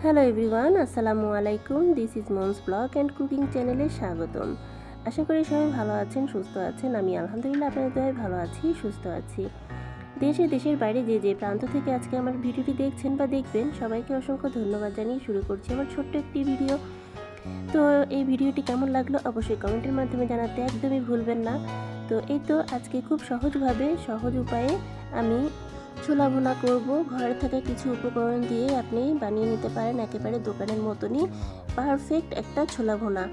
Hello everyone, আসসালামু আলাইকুম। This is moms blog and cooking চ্যানেলে স্বাগতম। আশা করি সবাই ভালো আছেন, সুস্থ আছেন। আমি আলহামদুলিল্লাহ আপনাদের দয়ায় ভালো আছি, সুস্থ আছি। দেশের বাইরে যে প্রান্ত থেকে আজকে আমার ভিডিওটি দেখছেন বা দেখবেন, সবাইকে অসংখ্য ধন্যবাদ জানিয়ে শুরু করছি আমার ছোট্ট একটি ভিডিও। তো এই ভিডিওটি কেমন লাগলো অবশ্যই কমেন্টের মাধ্যমে জানাতে একদমই ভুলবেন না। তো এই তো আজকে খুব সহজ উপায়ে আমি ছোলা ভুনা করব। ঘরে থাকা কিছু উপকরণ দিয়ে আপনি বানিয়ে নিতে পারেন একেবারে দোকানের মতনই পারফেক্ট একটা ছোলা ভুনা।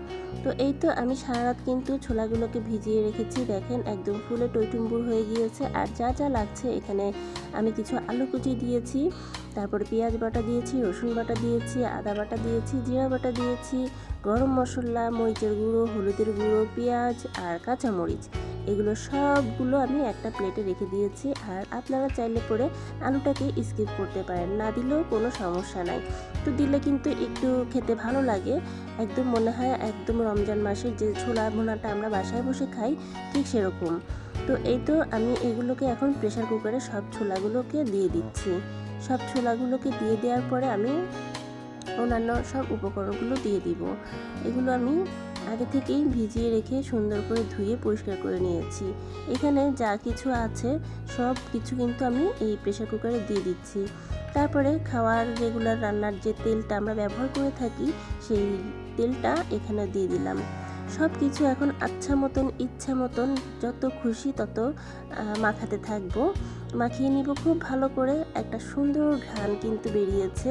তো এই তো আমি সারা রাত কিন্তু ছোলাগুলোকে ভিজিয়ে রেখেছি, দেখেন একদম ফুলে টইটুম্বুর হয়ে গিয়েছে। আর যা লাগছে এখানে আমি কিছু আলু কুচি দিয়েছি, তারপরে পেঁয়াজ বাটা দিয়েছি, রসুন বাটা দিয়েছি, আদা বাটা দিয়েছি, জিরা বাটা দিয়েছি, গরম মশলা, মরিচের গুঁড়ো, হলুদের গুঁড়ো, পেঁয়াজ আর কাঁচামরিচ, এগুলো সবগুলো আমি একটা প্লেটে রেখে দিয়েছি। আর আপনারা চাইলে পরে আলুটাকে স্কিপ করতে পারেন, না দিলেও কোনো সমস্যা নাই। তো দিলে কিন্তু একটু খেতে ভালো লাগে, একদম মনে হয় একদম রমজান মাসের যে ছোলা ভুনাটা আমরা বাসায় বসে খাই ঠিক সেরকম। তো এই তো আমি এগুলোকে এখন প্রেসার কুকারে সব ছোলাগুলোকে দিয়ে দিচ্ছি। সব ছোলাগুলোকে দিয়ে দেওয়ার পরে আমি অন্যান্য সব উপকরণগুলো দিয়ে দিব। এগুলো আমি আগে থেকেই ভিজিয়ে রেখে সুন্দর করে ধুয়ে পরিষ্কার করে নিয়েছি। এখানে যা কিছু আছে সব কিছু কিন্তু আমি এই প্রেসার কুকারে দিয়ে দিচ্ছি। তারপরে খাওয়ার রেগুলার রান্নার যে তেলটা আমরা ব্যবহার করে থাকি সেই তেলটা এখানে দিয়ে দিলাম। সব কিছু এখন ইচ্ছা মতন যত খুশি তত মাখাতে থাকবো, মাখিয়ে নিব খুব ভালো করে। একটা সুন্দর ঘ্রাণ কিন্তু বেরিয়েছে।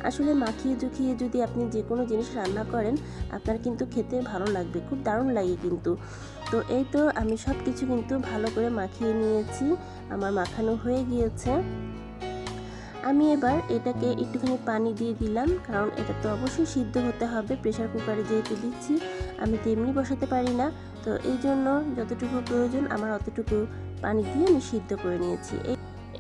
আসলে মাখিয়ে জুখিয়ে যদি আপনি যে কোনো জিনিস রান্না করেন আপনার কিন্তু খেতে ভালো লাগবে, খুব দারুণ লাগে কিন্তু। তো এই তো আমি সব কিছু কিন্তু ভালো করে মাখিয়ে নিয়েছি, আমার মাখানো হয়ে গিয়েছে। আমি এবার এটাকে একটুখানি পানি দিয়ে দিলাম, কারণ এটা তো অবশ্যই সিদ্ধ হতে হবে। প্রেসার কুকারে যেহেতু দিচ্ছি, আমি তো এমনি বসাতে পারি না। তো এই জন্য যতটুকু প্রয়োজন আমার অতটুকু পানি দিয়ে আমি সিদ্ধ করে নিয়েছি।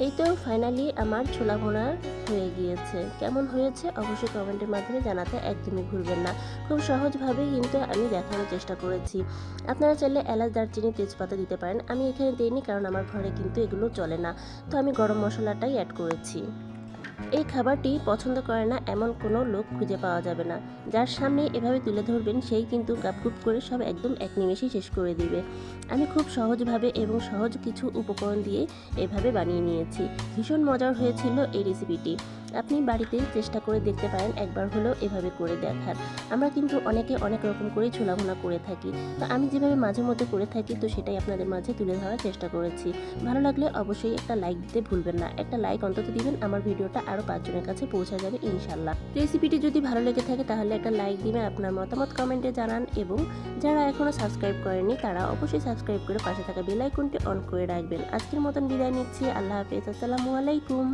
এই তো ফাইনালি আমার ছোলা ভুনা হয়ে গিয়েছে। কেমন হয়েছে অবশ্যই কমেন্টের মাধ্যমে জানাতে একদমই ভুলবেন না। খুব সহজভাবেই কিন্তু আমি দেখানোর চেষ্টা করেছি। আপনারা চাইলে এলাচ, দারচিনি, তেজপাতা দিতে পারেন। আমি এখানে দিইনি, কারণ আমার ঘরে কিন্তু এগুলো চলে না। তো আমি গরম মশলাটাই অ্যাড করেছি। এই খাবারটি পছন্দ করে না এমন কোনো লোক খুঁজে পাওয়া যাবে না। যার সামনে এভাবে তুলে ধরবেন সেই কিন্তু গাপগুপ করে সব একদম এক নিমেষেই শেষ করে দিবে। আমি খুব সহজভাবে এবং সহজ কিছু উপকরণ দিয়ে এভাবে বানিয়ে নিয়েছি। ভীষণ মজার হয়েছিল এই রেসিপিটি। আপনি বাড়িতে চেষ্টা করে দেখতে পারেন একবার হলেও এভাবে করে দেখার। আমরা কিন্তু অনেকে অনেক রকম করেই ছোলা ভুনা করে থাকি। তো আমি যেভাবে মাঝে মধ্যে করে থাকি তো সেটাই আপনাদের মাঝে তুলে ধরার চেষ্টা করেছি। ভালো লাগলে অবশ্যই একটা লাইক দিতে ভুলবেন না। একটা লাইক অন্তত দিবেন, আমার ভিডিওটা আরও 5 জনের কাছে পৌঁছে যাবে ইনশাল্লাহ। রেসিপিটি যদি ভালো লেগে থাকে তাহলে একটা লাইক দিবেন, আপনার মতামত কমেন্টে জানান, এবং যারা এখনও সাবস্ক্রাইব করেনি তারা অবশ্যই সাবস্ক্রাইব করে পাশে থাকা বেল আইকনটি অন করে রাখবেন। আজকের মতন বিদায় নিচ্ছি। আল্লাহ হাফেজ, আসসালামু আলাইকুম।